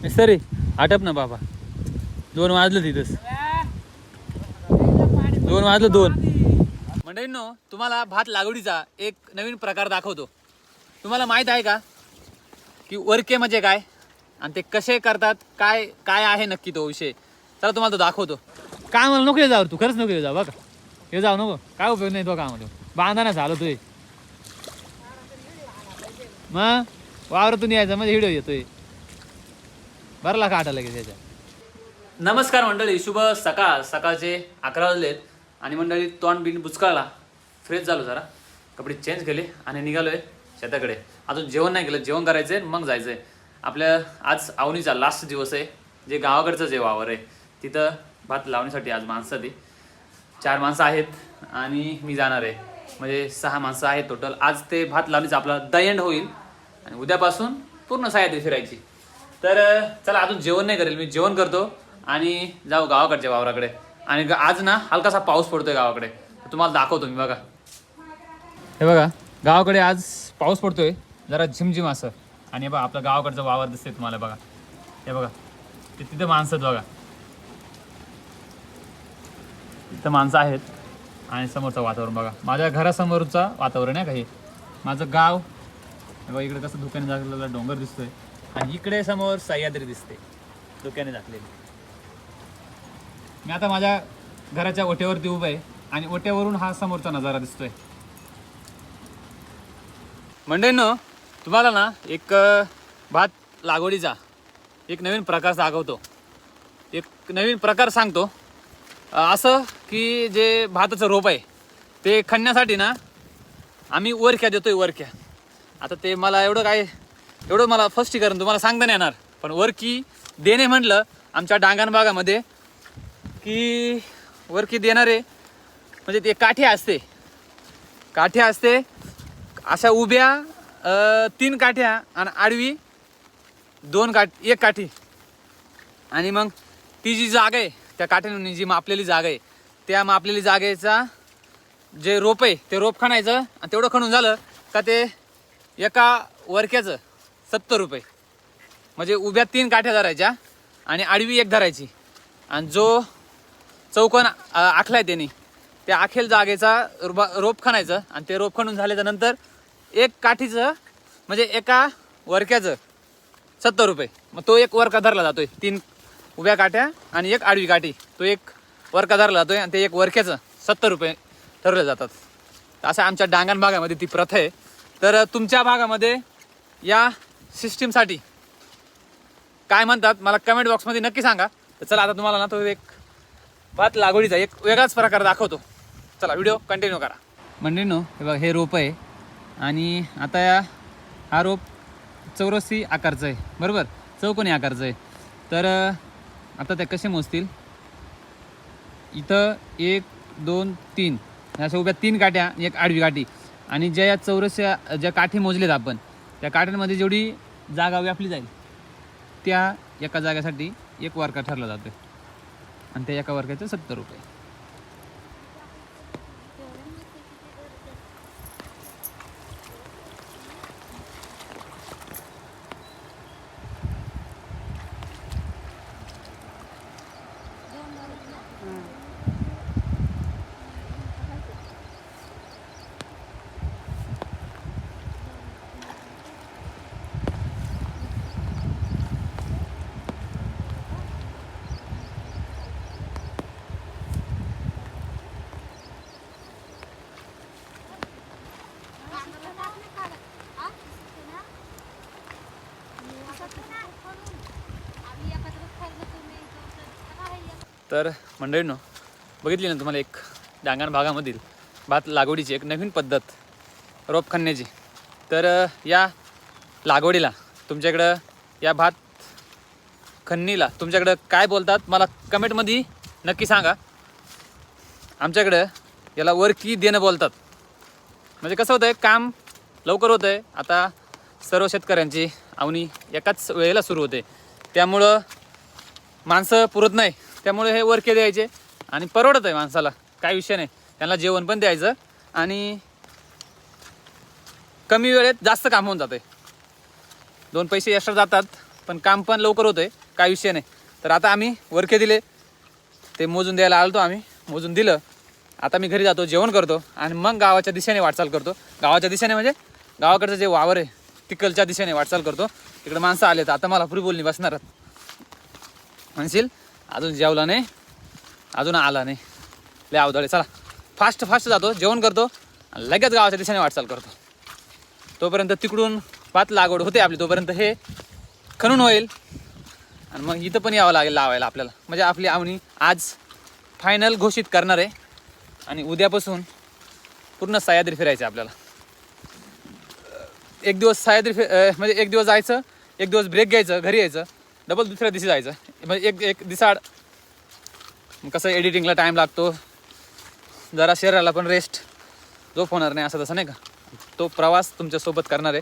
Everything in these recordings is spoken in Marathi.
सरी आटप ना बाबा. 2 वाजलं तिथंच. 2 वाजलं 2. मंडळींनो, तुम्हाला भात लागवडीचा एक नवीन प्रकार दाखवतो. तुम्हाला माहीत आहे का की वरके म्हणजे काय आणि ते कसे करतात, काय काय आहे नक्की तो विषय. चला तुम्हाला तो दाखवतो. काय मला नको जाऊ, तू खरंच नको जाऊ बघा. हे जाऊ नको, काय उपयोग नाही तो कामाला. बांधा झालं तुय मग वावरातून यायचं म्हणजे हिडो येतोय. बरला का आटा लगेच त्याच्या. नमस्कार मंडळी, शुभ सकाळ. सकाळचे 11 वाजलेत आणि मंडळी तोंड बिन बुचकाळला, फ्रेश झालो, जरा कपडे चेंज केले आणि निघालोय शेताकडे. अजून जेवण नाही केलं, जेवण करायचंय मग जायचंय. आपल्या आज अवनीचा लास्ट दिवस आहे, जे गावाकडचं जे वावर आहे तिथं भात लावण्यासाठी आज माणसं ती 4 माणसं आहेत आणि मी जाणार आहे. म्हणजे 6 माणसं आहेत टोटल. आज ते भात लावणीचा आपला द एंड होईल आणि उद्यापासून पूर्ण सह्याद्री फिरायची. तर चला, अजून जेवण नाही करेल, मी जेवण करतो आणि जाऊ गावाकडच्या वावराकडे. आणि आज ना हलकासा पाऊस पडतोय गावाकडे, तुम्हाला दाखवतो मी. बघा हे बघा, गावाकडे आज पाऊस पडतोय जरा झिमझिम असं. आणि हे बघा आपलं गावाकडचं वावर दिसतंय तुम्हाला. बघा हे बघा, ते तिथं माणसं आहेत बघा, तिथं माणसं आहेत. आणि समोरचं वातावरण बघा, माझ्या घरासमोरचं वातावरण आहे का हे. माझं गाव बघा, इकडे कसं धुक्याने झाकलेला डोंगर दिसतोय आणि इकडे समोर सह्याद्री दिसते धुक्याने झाकलेली. मी आता माझ्या घराच्या ओट्यावरती उभं आहे आणि ओट्यावरून हा समोरचा नजारा दिसतोय. मंडळींनो, तुम्हाला ना एक भात लागवडीचा एक नवीन प्रकार दाखवतो, एक नवीन प्रकार सांगतो. असं की जे भाताचं रोप आहे ते खणण्यासाठी ना आम्ही वरक्या देतोय, वरक्या. आता ते मला एवढं मला फस्टीकरण तुम्हाला सांगता नाही येणार, पण वरकी देणे म्हटलं आमच्या डांगण भागामध्ये की वरकी देणारे म्हणजे ते काठ्या असते अशा उभ्या 3 काठ्या आणि आडवी 1 काठी. आणि मग ती जी जागा आहे त्या काठ्याने जी मापलेली जागा आहे त्या मापलेली जागेचा जे रोप आहे ते रोप खणायचं आणि तेवढं खणून झालं का ते एका वरक्याचं 70 रुपये. म्हणजे उभ्या 3 काठ्या धरायच्या आणि आडवी 1 धरायची. आणि जो चौकोन आखलाय त्यांनी त्या आखेल जागेचा रोप खणायचं आणि ते रोप खणून झाल्याच्या नंतर 1 काठीचं म्हणजे एका वरक्याचं 70 रुपये. मग तो 1 वरका धरला जातोय, 3 उभ्या काठ्या आणि 1 आडवी काठी, तो 1 वरका धरला जातोय आणि ते 1 वरक्याचं 70 रुपये ठरवले जातात. असं आमच्या डांगण भागामध्ये ती प्रथा आहे. तर तुमच्या भागामध्ये या सिस्टीमसाठी काय म्हणतात मला कमेंट बॉक्समध्ये नक्की सांगा. तर चला, आता तुम्हाला ना तो एक भात लागवडीचा एक वेगळाच प्रकार दाखवतो. चला, व्हिडिओ कंटिन्यू करा. मंडळींनो, हे बघा, हे रोप आहे आणि आता हा रोप चौरसी आकारचं आहे, बरोबर, चौकोनी आकारचं आहे. तर आता ते कसे मोजतील, इथं 1 2 3 अशा उभ्या 3 काठ्या, 1 आडवी काठी. आणि ज्या चौरस्या ज्या काठी मोजलेत आपण, त्या काठ्यांमध्ये जेवढी जागा व्यापली जाईल त्या एका जागेसाठी 1 वरका ठरला जातो आणि त्या एका वरकाचे 70 रुपये. तर मंडळींनो, बघितली ना तुम्हाला एक डांगण भागामधील भात लागवडीची एक नवीन पद्धत रोप खणण्याची. तर या लागवडीला तुमच्याकडं, या भात खणणीला तुमच्याकडं काय बोलतात मला कमेंटमध्ये नक्की सांगा. आमच्याकडं याला वरकी देणं बोलतात. म्हणजे कसं होतं आहे, काम लवकर होतं आहे. आता सर्व शेतकऱ्यांची अवनी एकाच वेळेला सुरू होते, त्यामुळं माणसं पुरत नाही. त्यामुळे हे वरके द्यायचे आणि परवडत आहे माणसाला, काय विषय नाही. त्यांना जेवण पण द्यायचं आणि कमी वेळेत जास्त काम होऊन जातं आहे. 2 पैसे एक्स्ट्रा जातात, पण काम पण लवकर होतंय, काय विषय नाही. तर आता आम्ही वरके दिले, ते मोजून द्यायला आलतो आम्ही, मोजून दिलं. आता मी घरी जातो, जेवण करतो आणि मग गावाच्या दिशेने वाटचाल करतो. गावाच्या दिशेने म्हणजे गावाकडचं जे वावर आहे तिकडच्या दिशेने वाटचाल करतो. तिकडे माणसं आले तर आता मला पुरी बोलणी बसणार म्हणशील अजून जेवला नाही, अजून आला नाही, लय अवदळे. चला फास्ट जातो, जेवण करतो आणि लगेच गावाच्या दिशेने वाटचाल करतो. तोपर्यंत तिकडून भात लागवड होते आपली, तोपर्यंत हे खणून होईल आणि मग इथं पण यावं लागेल लावायला आपल्याला. म्हणजे आपली आवणी आज फायनल घोषित करणार आहे आणि उद्यापासून पूर्ण सह्याद्री फिरायचं आपल्याला. एक दिवस सह्याद्री म्हणजे एक दिवस जायचं, एक दिवस ब्रेक घ्यायचं, घरी यायचं, डबल दुसऱ्या दिवशी जायचं. म्हणजे एक दिवसाआड कसं एडिटिंगला टाईम लागतो, जरा शरीराला पण रेस्ट झोप होणार नाही असं तसं नाही का. तो प्रवास तुमच्यासोबत करणार आहे,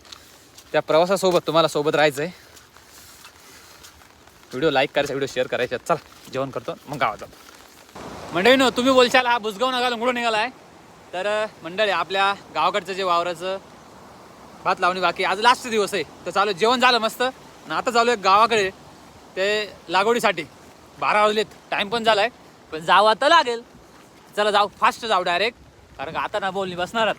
त्या प्रवासासोबत तुम्हाला सोबत राहायचं आहे. व्हिडिओ लाईक करायचा, व्हिडिओ शेअर करायचा. चला जेवण करतो मग गावात जातो. मंडळीनो तुम्ही बोलशाल हा बुसगाव नगाला कुठं निघाला आहे. तर मंडळी आपल्या गावाकडचं जे वावराचं भात लावणी बाकी, आज लास्ट दिवस आहे. तर चालू जेवण झालं मस्त आणि आता चालू आहे गावाकडे ते लागवडीसाठी. 12 वाजलेत, टाईम पण झाला आहे, पण जावं तर लागेल. चला जाऊ, फास्ट जाऊ डायरेक्ट, कारण का आता ना बोलणी बसणारच,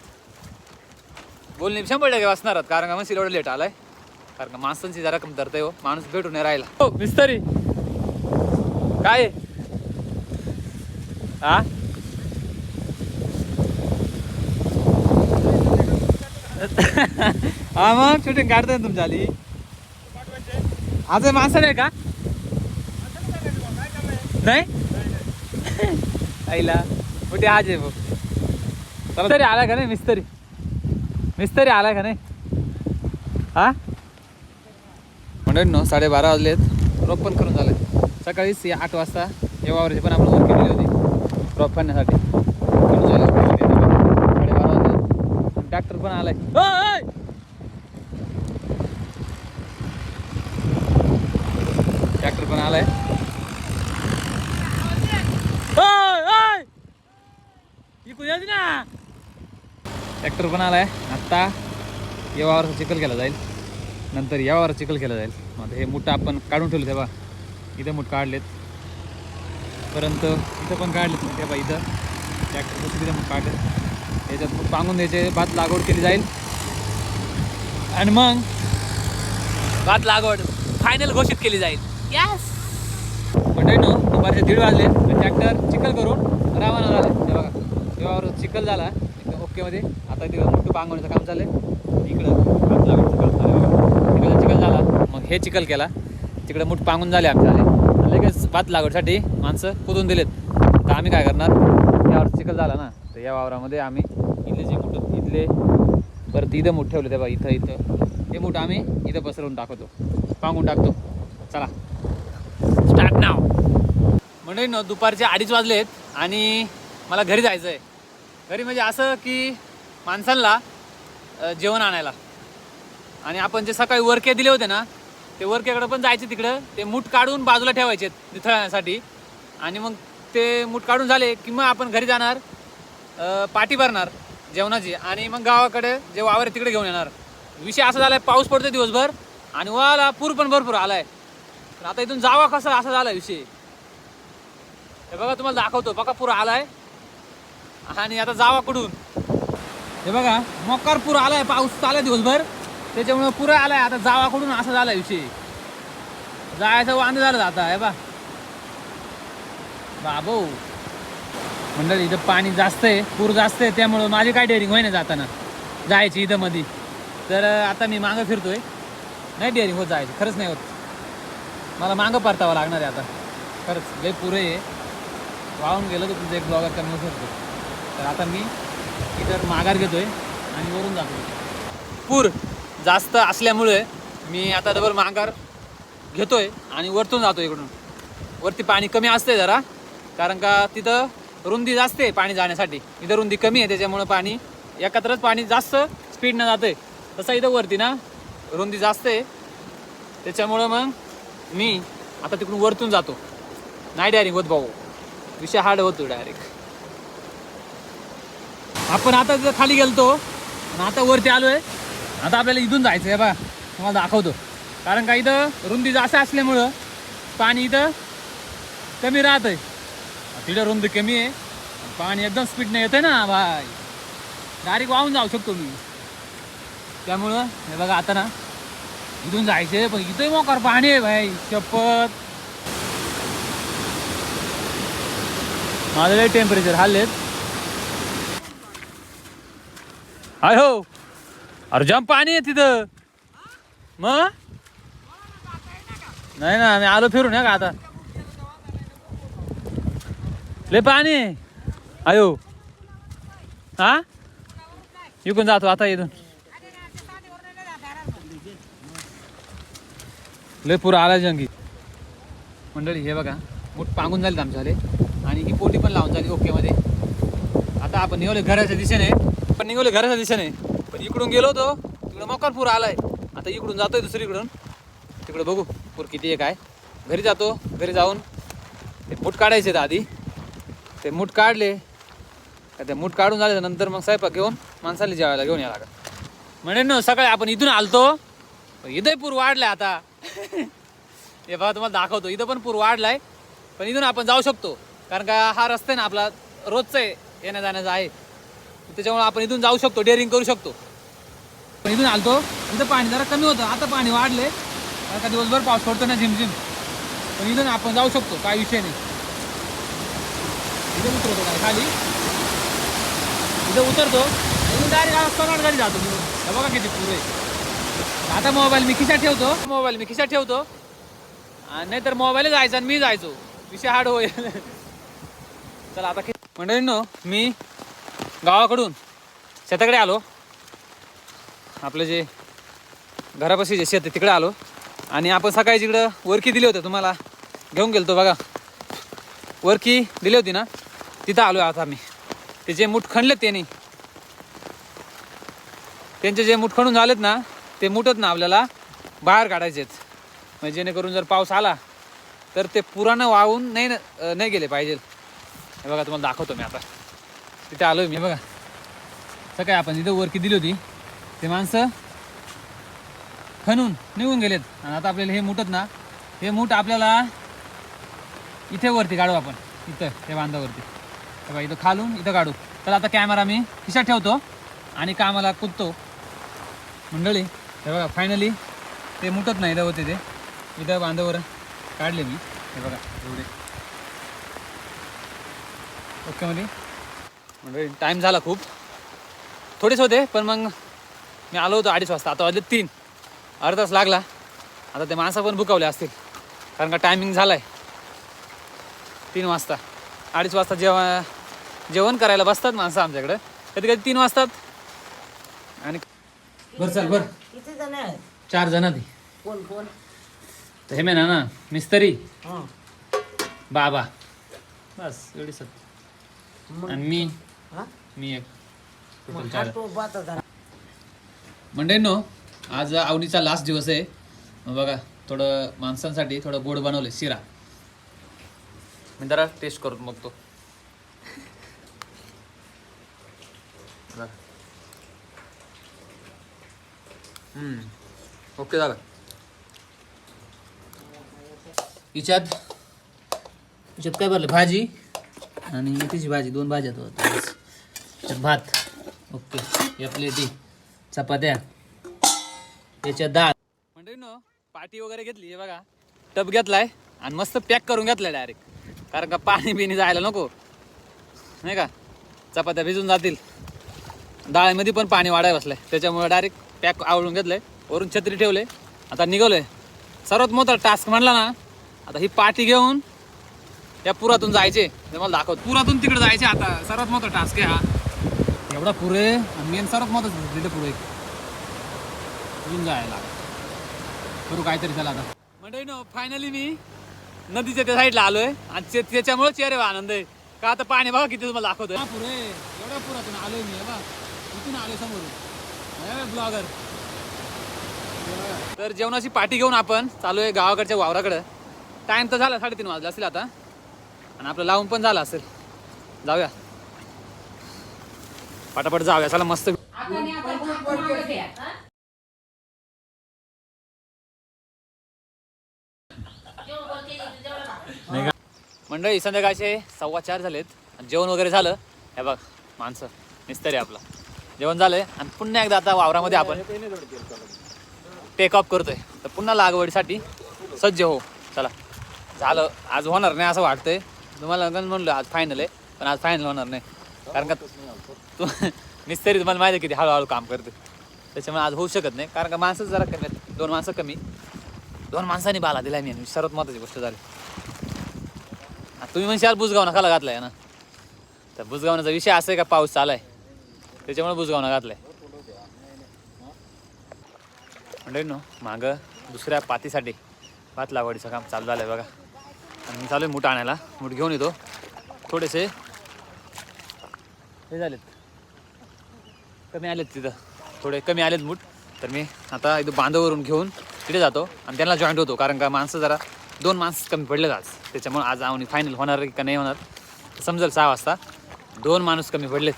बोलणी 100% बसणारच. कारण का मग एवढं लेट आलाय, कारण का माणसांची जरा कमी धरतंय हो, माणूस भेटून नाही राहिला. हो मिस्त्री काय हा हा मग शूटिंग काढतोय ना तुमच्या आली. आज माणसं नाही का? नाही आईला कुठे आज आहे बघ. चला तरी आलाय का नाही मिस्त्री आलाय का नाही? हा म्हणून 12:30 वाजलेत, रोप पण करून झालंय. सकाळीच 8 वाजता या वावराची पण आपण वर केली होती रोप करण्यासाठी. 12:30 वाजले, ट्रॅक्टर पण आलाय. ट्रॅक्टर पण आलाय. ट्रॅक्टर पण आलाय. आत्ता या वावराचा चिखल केला जाईल, नंतर या वावराचा चिखल केला जाईल. मग हे मुठं आपण काढून ठेवलं तेव्हा, इथं मुठ काढलेत, परंतु इथं पण काढलेत. मग तेव्हा इथं ट्रॅक्टर तिथं मुठ काढलेत, याच्यात मग पांगून द्यायचे, भात लागवड केली जाईल आणि मग भात लागवड फायनल घोषित केली जाईल. यस म्हणजे दुपारचे 1:30 वाजले, ट्रॅक्टर चिखल करून रवाना झाले. ते बघा तेव्हावर चिखल झाला एकदम ओकेमध्ये. आता तिकडं मोठं पांगवण्याचं काम चाललंय, इकडं भात लागवडचं काम चाललं. तिकडं चिखल झाला, मग हे चिखल केला, तिकडं मुठ पांगून झाले आमचे झाले. लगेच भात लागवडसाठी माणसं कुदून दिलेत. तर आम्ही काय करणार, यावर चिखल झाला ना, तर या वावरामध्ये आम्ही इथले जे मुठ इथले परत इथं मुठ ठेवले तेव्हा इथं हे मुठ आम्ही इथं पसरवून टाकतो, पांगून टाकतो. चला स्टार्ट नाव. म्हणजे दुपारचे 2:30 वाजलेत आणि मला घरी जायचं आहे. घरी म्हणजे असं की माणसांना जेवण आणायला, आणि आपण जे सकाळी वरके दिले होते ना, ते वरकेकडे पण जायचे. तिकडं ते मूठ काढून बाजूला ठेवायचे निथळण्यासाठी, आणि मग ते मूठ काढून झाले की मग आपण घरी जाणार, पाटी भरणार जेवणाची, आणि मग गावाकडे जे वावर आहे तिकडे घेऊन येणार. विषय असा झाला आहे, पाऊस पडतो दिवसभर आणि वाला पूर पण भरपूर आला आहे. तर आता इथून जावा कसं असा झाला विषय. हे बघा तुम्हाला दाखवतो, बघा पूर आला आहे आणि आता जावा कुठून. हे बघा मोकार पूर आला आहे, पाऊस चालू दिवसभर, त्याच्यामुळे पुरा आलाय. आता जावा कुठून असा झाला विषय, जायचं वांदे झालं आता. हे बा बाबो मंडळी, इथं पाणी जास्त आहे, पूर जास्त आहे, त्यामुळं माझी काय डेअरिंग होईना जाताना जायची इथं मध्ये. तर आता मी मागं फिरतोय, नाही डेअरिंग होत जायची, खरंच नाही होत. मला मागं परतावं लागणार आहे आता, खरंच लय पुरे आहे. वाहून गेलं तर तुझं एक ब्लॉगर कमी फिरतो. तर आता मी इथं माघार घेतोय आणि वरून जातो. पूर जास्त असल्यामुळे मी आता डबल माघार घेतोय आणि वरतून जातो. इकडून वरती पाणी कमी असते जरा, कारण का तिथं रुंदी जास्त आहे पाणी जाण्यासाठी, इथं रुंदी कमी आहे, त्याच्यामुळं पाणी एकत्रच पाणी जास्त स्पीडनं जातं आहे. तसं इथं वरती ना रुंदी जास्त आहे, त्याच्यामुळं मग मी आता तिकडून वरतून जातो. नाही डायरेक्ट होत भाऊ, विषय हार्ड होतो डायरेक्ट. आपण आता तिथं खाली गेलतो आणि आता वरती आलो आहे. आता आपल्याला इथून जायचं आहे बा, तुम्हाला दाखवतो. कारण का इथं रुंदी जास्त असल्यामुळं पाणी इथं कमी राहत आहे. तिथं रुंदी कमी आहे, पाणी एकदम स्पीडने येतं ना भाई, डायरेक्ट वाहून जाऊ शकतो मी. त्यामुळं हे बघा आता ना इथून जायचे, पण इथंही मोकार पाणी आहे भाई, शपथ. माझं लय टेम्परेचर हाललेत. हाय हो, अरे जाम पाणी आहे तिथं. मग नाही ना, मी आलो फिरून का आता. लय पाणी आहे. आयो हा, इकडून जातो आता इथून. लय पुरा आला जंगी. मंडळी हे बघा, मूठ पांगून झाले आमच्याले आणि ही पोटी पण लावून झाली ओके मध्ये. आता आपण निघाले घराच्या दिशेने, पण इकडून गेलो होतो तिकडं मोकार पूर आलाय. आता इकडून जातोय दुसरीकडून, तिकडं बघू पूर किती आहे काय. घरी जातो, घरी जाऊन ते मूठ काढायचे आधी. ते मूठ काढले का, ते मूठ काढून झाल्याच्या नंतर मग स्वयंपाक घेऊन माणसाला जेवायला घेऊन यायला लागत. म्हणजे ना सकाळी आपण इथून आलतो, इथंही पूर वाढलाय आता. हे बघा तुम्हाला दाखवतो, इथं पण पूर वाढलाय. पण इथून आपण जाऊ शकतो, कारण का हा रस्ता आहे ना आपला रोजचा आहे, येण्या जाण्याचा आहे. त्याच्यामुळे आपण इथून जाऊ शकतो, डेअरिंग करू शकतो. पण इथून आलतो, इथं पाणी जरा कमी होतं, आता पाणी वाढले कारण का दिवसभर पाऊस पडतो ना झिमझिम. पण इथून आपण जाऊ शकतो, काय विषय नाही. इथं उतरतो काय खाली, इथं उतरतो, इथून डायरेक्ट सोनार गाडी जातो. हे बघा किती पूर आहे. आता मोबाईल मी खिशात ठेवतो, नाही तर मोबाईल जायचा आणि मी जायचो, विषय हार्ड होईल. चला आता मंडळींनो, मी गावाकडून शेताकडे आलो. आपलं जे घरापाशी जे शेत आहे तिकडे आलो. आणि आपण सकाळी जिकडं वरकी दिली होती, तुम्हाला घेऊन गेलतो बघा, वरकी दिली होती ना, तिथं आलो आता मी. ते जे मूठ खणलेत त्यांचे जे मूठ खणून झालेत ना, ते मूठच ना आपल्याला बाहेर काढायचे आहेत. म्हणजे जेणेकरून जर पाऊस आला तर ते पुरानं वाहून नाही गेले पाहिजे. हे बघा तुम्हाला दाखवतो मी आता. तिथे आलोय मी बघा. सकाळी आपण तिथं वरकी दिली होती, ते माणसं खणून निघून गेलेत. आणि आता आपल्याला हे मूठत ना, हे मूठ आपल्याला इथे वरती काढू आपण, इथं हे बांधावरती. बघा इथं खालून इथं काढू. तर आता कॅमेरा मी खिशात ठेवतो आणि कामाला कुदतो. मंडळी हे बघा, फायनली ते मुठत नाही इथं होते, ते इथं बांधावर काढले मी. हे बघा एवढे ओके मध्ये. मंडळी टाईम झाला खूप, थोडेच होते, पण मग मी आलो होतो 2:30 वाजता. आता वाजले 3, अर्धा तास लागला. आता ते माणसं पण भुकावले असतील, कारण का टायमिंग झाला आहे 3 वाजता. 2:30 वाजता जेवण करायला बसतात माणसं आमच्याकडं, कधी कधी 3 वाजतात. आणि बरं चल बरं, 4 जण ती. कोण तर हे मेना ना मिस्त्री, बाबा, बस एवढी सत. आणि मी एक, टोटल 4. मंडळींनो, आज आवडीचा लास्ट दिवस आहे. बघा थोडं माणसांसाठी थोडं गोड बनवलं शिरा. मी जरा टेस्ट करून बघतो. ओके झालं. याच्यात काय भरलं, भाजी आणि मेथीची भाजी, 2 भाज्या याच्यात भात. ओके, या प्लेटी चपात्या, याच्यात डाळ. मंडळींनो, पाटी वगैरे घेतली, हे बघा टब घेतलाय आणि मस्त पॅक करून घेतलाय डायरेक्ट, कारण का पाणी बिणी जायला नको नाही का. चपात्या भिजून जातील, डाळीमध्ये पण पाणी वाढायला बसलंय, त्याच्यामुळे डायरेक्ट पॅक आवडून घेतलंय. वरून छत्री ठेवले, आता निघालोय. सर्वात मोठा टास्क म्हणला ना, आता ही पाटी घेऊन या पुरातून जायचे. मला दाखवत, पुरातून तिकडे जायचे. आता सर्वात मोठा टास्क आहे हा. एवढा पुर आहे आणि मेन सर्वात मोठा तिथे पुर आहे, तिथून जायला करू काहीतरी. चला आता म्हणजे फायनली मी नदीच्या त्या साईडला आलोय आणि त्याच्यामुळे चेहरे आनंद आहे का. आता पाणी बघा किती तुम्हाला दाखवतोय. पुर आहे, एवढ्या पुरातून आलोय मी. बघा इथून आलोय समोरून, ब्लॉगर. तर जेवणाची पाठी घेऊन आपण चालू आहे गावाकडच्या वावराकडं. टाइम तर झाला 3:30 वाजला असेल आता, आणि आपलं लावून पण झालं असेल. जाऊया पटापट जाऊया, चला मस्त. मंडळी संध्याकाळचे 4:15 झालेत आणि जेवण वगैरे झालं. हे बघ माणसं मिस्त्री आपला जेवण झालंय आणि पुन्हा एकदा आता वावरामध्ये आपण टेक ऑफ करतोय. तर पुन्हा लागवडीसाठी सज्ज हो. चला झालं. आज होणार नाही असं वाटतंय. तुम्हाला म्हणलं आज फायनल आहे पण आज फायनल होणार नाही कारण का तू मिस्त्री तुम्हाला माहिती आहे किती हळूहळू काम करते त्याच्यामुळे आज होऊ शकत नाही कारण का माणसं जरा कमी आहेत. 2 माणसं कमी 2 माणसांनी बाला दिला मी सर्वात महत्त्वाची गोष्ट झाली. तुम्ही म्हणशाल बुजगावना खाला घातलाय ना तर बुजगावण्याचा विषय असा आहे का पाऊस चालाय त्याच्यामुळे बुजगावना घातलाय. म्हणजे नो मागं दुसऱ्या पातीसाठी भात लागवडीचं काम चालू झालं आहे बघा. आणि मी चालू आहे मूठ आणायला. मूठ घेऊन येतो. थोडेसे हे झालेत कमी आलेत तिथं थोडे कमी आलेत मूठ. तर मी आता इथं बांधावरून घेऊन तिथे जातो आणि त्यांना जॉईंट होतो कारण का माणसं जरा 2 माणसं कमी पडलेत आज त्याच्यामुळे आज आवनी फायनल होणार का नाही होणार समजेल 6 वाजता. 2 माणूस कमी पडलेत.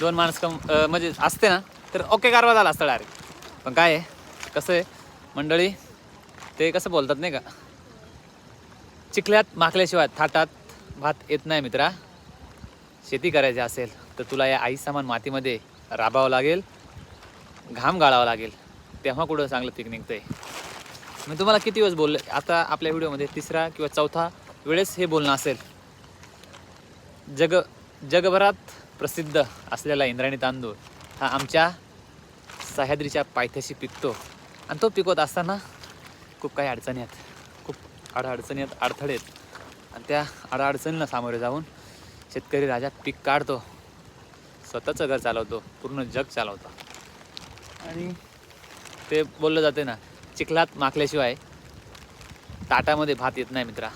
2 माणूस म्हणजे असते ना तर ओके कारवा झाला असतं डायरेक्ट. पण काय आहे कसं आहे मंडळी ते कसं बोलतात नाही का चिखल्यात माखल्याशिवाय थाटात भात येत नाही मित्रा. शेती करायची असेल तर तुला या आई समान मातीमध्ये राबावं लागेल घाम गाळावं लागेल तेव्हा कुठं चांगलं पीक निघतंय. मी तुम्हाला किती वेळेस बोलले आता आपल्या व्हिडिओमध्ये 3रा किंवा 4था वेळेस हे बोलणं असेल. जगभरात प्रसिद्ध असलेला इंद्रायणी तांदूळ हा आमच्या सह्याद्रीच्या पायथ्याशी पिकतो आणि तो पिकवत असताना खूप काही अडचणी आहेत खूप अडचणी आहेत अडथळे आहेत आणि त्या अडचणींना सामोरे जाऊन शेतकरी राजा पीक काढतो स्वतःचं घर चालवतो पूर्ण जग चालवतो. आणि ते बोललं जाते ना चिखलात माखल्याशिवाय ताटामध्ये भात येत नाही मित्रा.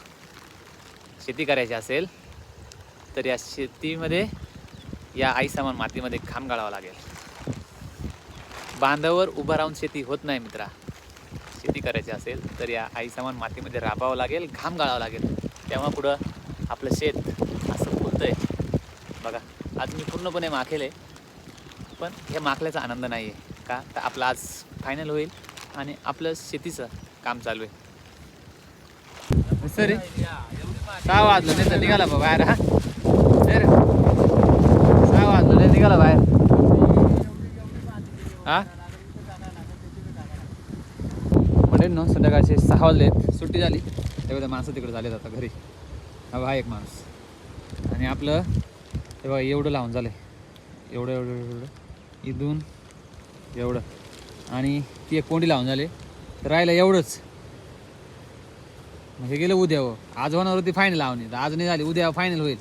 शेती करायची असेल तर या शेतीमध्ये या आई समान मातीमध्ये घाम गाळावा लागेल. बांधावर उभं राहून शेती होत नाही मित्रा. शेती करायची असेल तर या आई समान मातीमध्ये राबावं लागेल घाम गाळावं लागेल तेव्हा पुढं आपलं शेत असं फुलतंय बघा. आज मी पूर्णपणे माखेल आहे पण हे माखल्याचा आनंद नाही आहे का तर आपलं आज फायनल होईल आणि आपलं शेतीचं काम चालू आहे. सर 6 वाजलं नाही तर निघाला बा बाहेर. हा सर 6 वाजलं नाही निघाला बाहेर. हा म्हणजे ना संध्याकाळचे 6 वाजले सुट्टी झाली तेवढ्या माणसं तिकडे झालेत आता घरी. हा एक माणूस आणि आपलं हे बघा एवढं लावून झालं आहे एवढं एवढं एवढं इथून एवढं आणि ती एक कोंडी लावून झाले तर राहिलं एवढंच. हे गेलं उद्या हो. आज होणार होती फायनल लावणी तर आज नाही झाली उद्या फायनल होईल.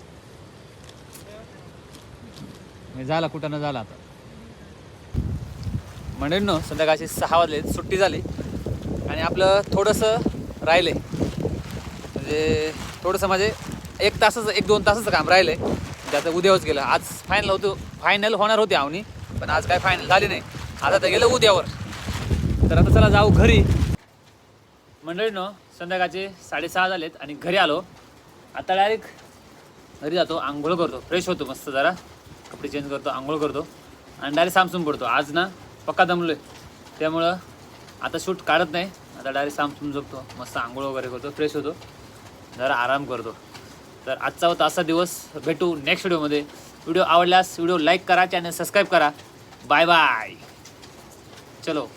झाला कुठं न झाला आता म्हणेन ना संध्याकाळचे 6 वाजले सुट्टी झाली आणि आपलं थोडंसं राहिलं आहे म्हणजे थोडंसं म्हणजे 1-2 तासाचं काम राहिलं आहे त्याचं उद्यावरच गेलं. आज फायनल होणार होती आवनी पण आज काय फायनल झाली नाही. आता तर गेलं उद्यावर. तर आता चला जाऊ घरी. मंडळीनं संध्याकाळचे 6:30 झालेत आणि घरी आलो. आता डायरेक्ट घरी जातो आंघोळ करतो फ्रेश होतो मस्त जरा कपडे चेंज करतो आंघोळ करतो आणि डायरेक्ट सामसूम पडतो. आज ना पक्का दमलो आहे त्यामुळं आता शूट काढत नाही. आता डायरेक्ट सामसूम झोपतो मस्त आंघोळ वगैरे करतो फ्रेश होतो जरा आराम करतो. तर आजचा होता असा दिवस. भेटू नेक्स्ट व्हिडिओमध्ये. व्हिडिओ आवडल्यास व्हिडिओ लाईक करा चॅनल सबस्क्राईब करा. Bye bye. चलो.